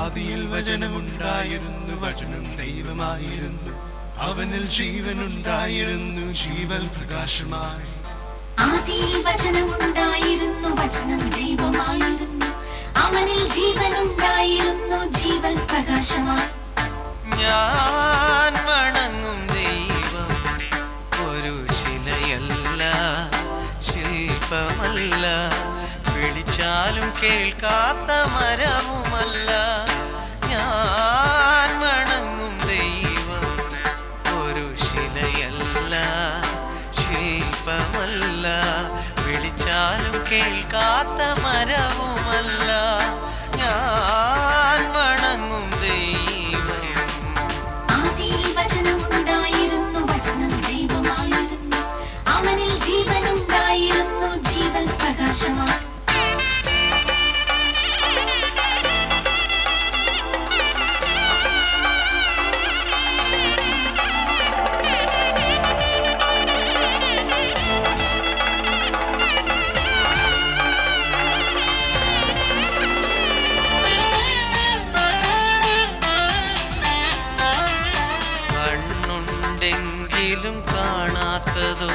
ആദിയിൽ വചനമുണ്ടായിരുന്നു, വചനം ദൈവമായിരുന്നു. അവനിൽ ജീവനുണ്ടായിരുന്നു, ജീവൻ പ്രകാശമായി. ആദിയിൽ വചനമുണ്ടായിരുന്നു, വചനം ദൈവമായിരുന്നു. അവനിൽ ജീവനുണ്ടായിരുന്നു, ജീവൻ പ്രകാശമായി. ഞാൻ വണങ്ങും ദൈവം ഒരു ശിലയല്ല, ശില്പമല്ല, വിളിച്ചാലും കേൾക്കാത്ത മരവുമല്ല. ഞാൻ വണങ്ങും ദൈവം ഒരു ശിലയല്ല, ശില്പമല്ല, വിളിച്ചാലും കേൾക്കാത്ത മരവുമല്ല. ഞാൻ വണങ്ങും ദൈവം. ആദിയിൽ വചനമുണ്ടായിരുന്നു, വചനം ദൈവമായിരുന്നു. അവനിൽ ജീവനുണ്ടായിരുന്നു, ജീവൻ പ്രകാശമായി. കണ്ണുണ്ടെങ്കിലും കാണാത്തതോ,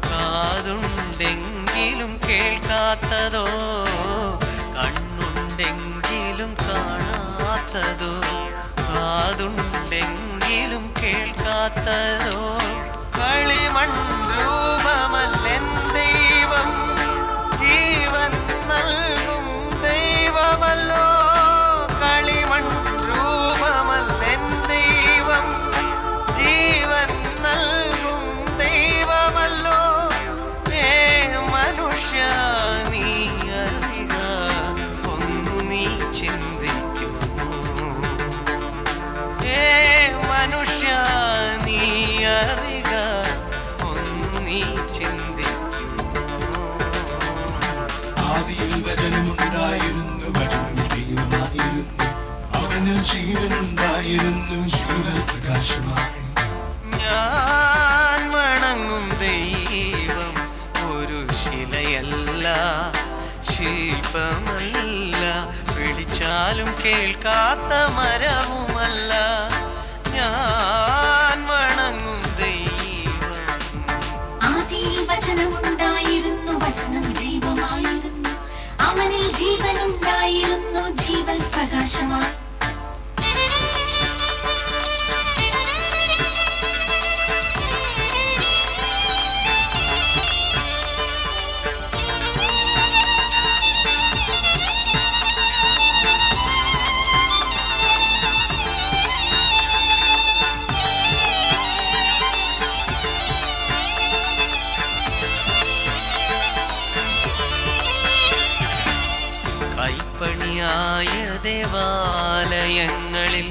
കാതുണ്ടെങ്കിലും കേൾക്കാത്തതോ, കണ്ണുണ്ടെങ്കിലും കാണാത്തതോ, കാതുണ്ടെങ്കിലും കേൾക്കാത്തതോ, കളിമൺ രൂപമല്ലെൻ ദൈവം, ജീവൻ നൽകും ദൈവമല്ലോ. കളിമൺ രൂപമല്ലെൻ ദൈവം, ജീവൻ നൽകും ദൈവമല്ലോ. മനുഷ്യ നീ അറിയുക, ഒന്നു നീ ചിന്തിക്കുന്നു. മനുഷ്യ നീ അറിയുക, ഒന്നു നീ ചിന്തിക്കുന്നു. ആദിയിൽ വചനമുണ്ടായിരുന്നു, വചനം ദൈവമായിരുന്നു. അവനിൽ ജീവനുണ്ടായിരുന്നു, ജീവൻ പ്രകാശമായി. ഞാൻ വണങ്ങും ദൈവം ഒരു ശിലയല്ല, ശില്പമല്ല, വിളിച്ചാലും കേൾക്കാത്ത മരവുമല്ല. ഞാൻ വണങ്ങും ദൈവം. ആദിയിൽ വചനമുണ്ടായിരുന്നു, വചനം ദൈവമായിരുന്നു. അവനിൽ ജീവനുണ്ടായിരുന്നു, ജീവൻ പ്രകാശമായി. കൈപ്പണിയായ ദേവാലയങ്ങളിൽ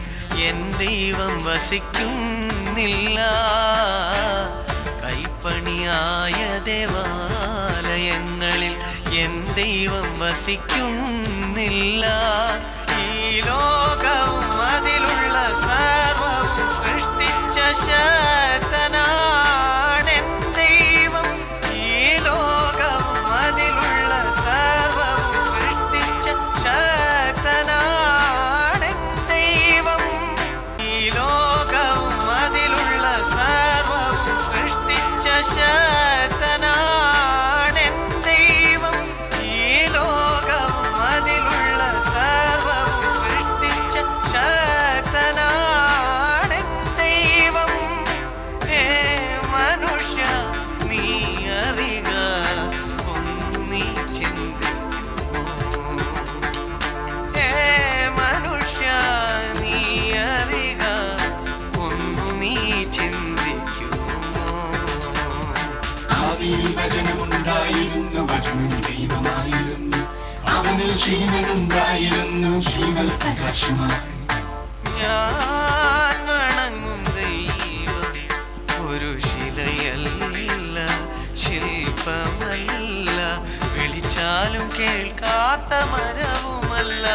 എൻ ദൈവം വസിക്കുന്നില്ല. കൈപ്പണിയായ ദേവാലയങ്ങളിൽ എൻ ദൈവം വസിക്കുന്നില്ല. ഈ ലോകവും അതിലുള്ള സർവവും സൃഷ്ടിച്ച ശക്തനാണെൻ ദൈവം. ഈ ലോകവും അതിലുള്ള സർവവും സൃഷ്ടിച്ച ശക്തനാണെൻ ദൈവം. ഈ ലോകവും അതിലുള്ള സർവവും സൃഷ്ടിച്ച ശക്തനാണെൻ ദൈവം. ഈ ലോകവും അതിലുള്ള സർവവും സൃഷ്ടിച്ച ശക്തനാണെൻ ദൈവം. മനുഷ്യ നീ അറിയുക, ഒന്നു നീ ചിന്തിക്കുമോ. മനുഷ്യ നീ അറിയുക, ഒന്നു നീ ചിന്തിക്കുമോ. ആദിയിൽ വചനമുണ്ടായിരുന്നു, വചനം ദൈവമായിരുന്നു. അവനിൽ ജീവനുണ്ടായിരുന്നു, ജീവൻ പ്രകാശമായി. ഞാൻ വണങ്ങും ദൈവം ഒരു ശിലയല്ല, ശില്പമല്ല, വിളിച്ചാലും കേൾക്കാത്ത മരവുമല്ല.